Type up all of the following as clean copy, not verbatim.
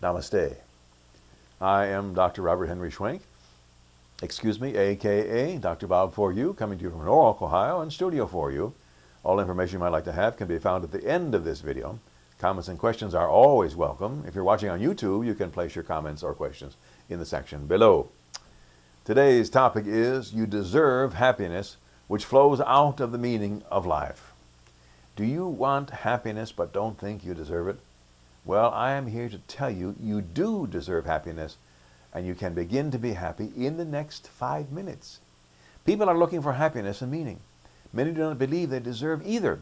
Namaste. I am Dr. Robert Henry Schwenk, aka Dr. Bob for you, coming to you from Norwalk, Ohio, and studio for you. All information you might like to have can be found at the end of this video. Comments and questions are always welcome. If you're watching on YouTube, you can place your comments or questions in the section below. Today's topic is, you deserve happiness, which flows out of the meaning of life. Do you want happiness but don't think you deserve it? Well, I am here to tell you, you do deserve happiness, and you can begin to be happy in the next 5 minutes. People are looking for happiness and meaning. Many do not believe they deserve either.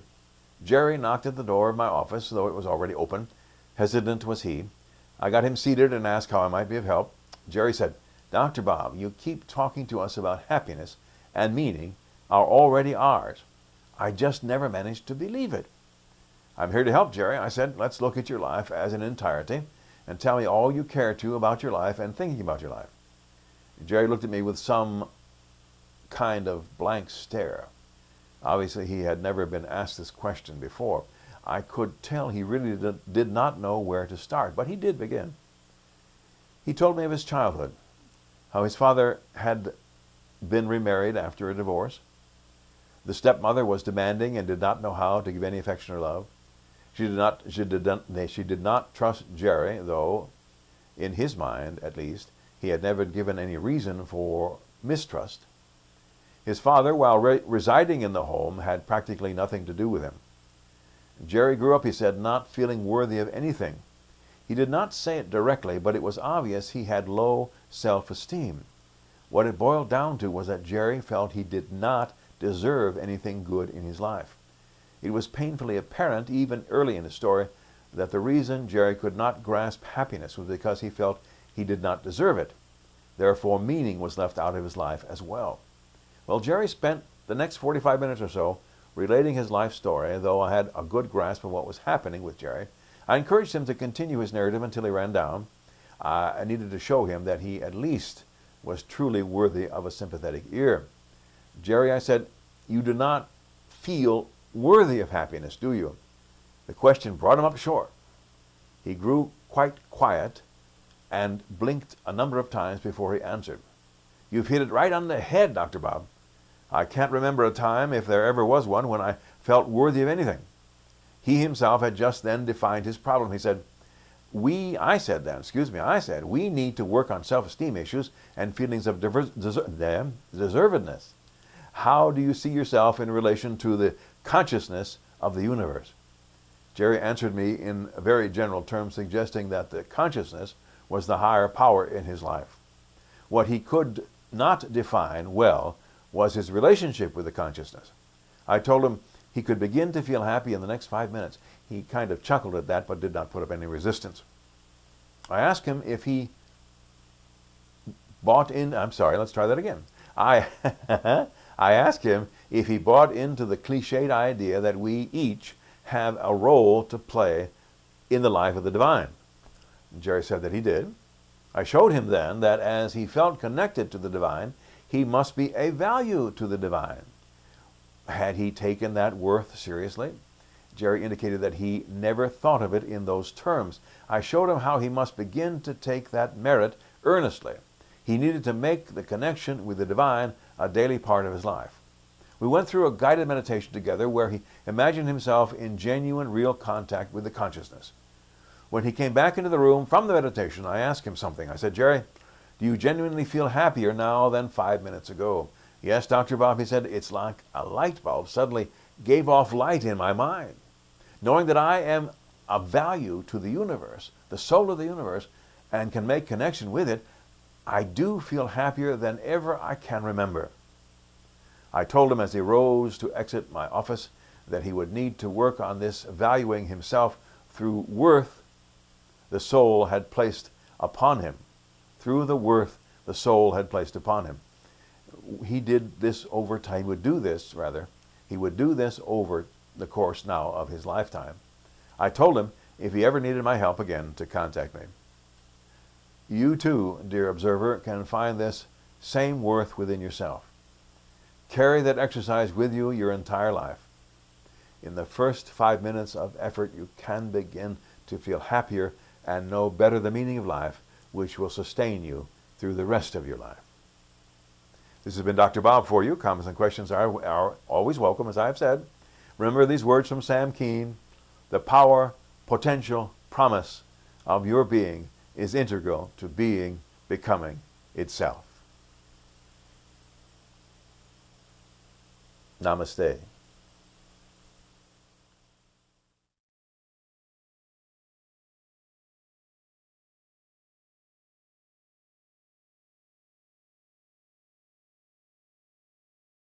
Jerry knocked at the door of my office, though it was already open. Hesitant was he. I got him seated and asked how I might be of help. Jerry said, "Dr. Bob, you keep talking to us about happiness and meaning are already ours. I just never managed to believe it." "I'm here to help, Jerry." I said, "Let's look at your life as an entirety and tell me all you care to about your life and thinking about your life." Jerry looked at me with some kind of blank stare. Obviously, he had never been asked this question before. I could tell he really did not know where to start, but he did begin. He told me of his childhood, how his father had been remarried after a divorce. The stepmother was demanding and did not know how to give any affection or love. She did not trust Jerry, though, in his mind, at least, he had never given any reason for mistrust. His father, while residing in the home, had practically nothing to do with him. Jerry grew up, he said, not feeling worthy of anything. He did not say it directly, but it was obvious he had low self-esteem. What it boiled down to was that Jerry felt he did not deserve anything good in his life. It was painfully apparent, even early in the story, that the reason Jerry could not grasp happiness was because he felt he did not deserve it. Therefore, meaning was left out of his life as well. Well, Jerry spent the next 45 minutes or so relating his life story. Though I had a good grasp of what was happening with Jerry, I encouraged him to continue his narrative until he ran down. I needed to show him that he at least was truly worthy of a sympathetic ear. "Jerry," I said, "you do not feel worthy of happiness, do you?" The question brought him up short. He grew quite quiet and blinked a number of times before he answered. "You've hit it right on the head, Dr. Bob. I can't remember a time, if there ever was one, when I felt worthy of anything." He himself had just then defined his problem. He said, I said, "We need to work on self-esteem issues and feelings of deservedness. How do you see yourself in relation to the consciousness of the universe?" Jerry answered me in very general terms, suggesting that the consciousness was the higher power in his life. What he could not define well was his relationship with the consciousness. I told him he could begin to feel happy in the next 5 minutes. He kind of chuckled at that, but did not put up any resistance. I asked him if he bought in, let's try that again. I asked him if he bought into the cliched idea that we each have a role to play in the life of the divine. Jerry said that he did. I showed him then that as he felt connected to the divine, he must be a value to the divine. Had he taken that worth seriously? Jerry indicated that he never thought of it in those terms. I showed him how he must begin to take that merit earnestly. He needed to make the connection with the divine a daily part of his life. We went through a guided meditation together where he imagined himself in genuine, real contact with the consciousness. When he came back into the room from the meditation, I asked him something. I said, "Jerry, do you genuinely feel happier now than 5 minutes ago?" "Yes, Dr. Bob," he said, "it's like a light bulb suddenly gave off light in my mind. Knowing that I am a value to the universe, the soul of the universe, and can make connection with it, I do feel happier than ever I can remember." I told him as he rose to exit my office that he would need to work on this valuing himself through worth the soul had placed upon him. Through the worth the soul had placed upon him. He did this over time. He would do this over the course now of his lifetime. I told him if he ever needed my help again to contact me. You too, dear observer, can find this same worth within yourself. Carry that exercise with you your entire life. In the first 5 minutes of effort, you can begin to feel happier and know better the meaning of life, which will sustain you through the rest of your life. This has been Dr. Bob for you. Comments and questions are always welcome, as I have said. Remember these words from Sam Keen: the power, potential, promise of your being is integral to being, becoming itself. Namaste.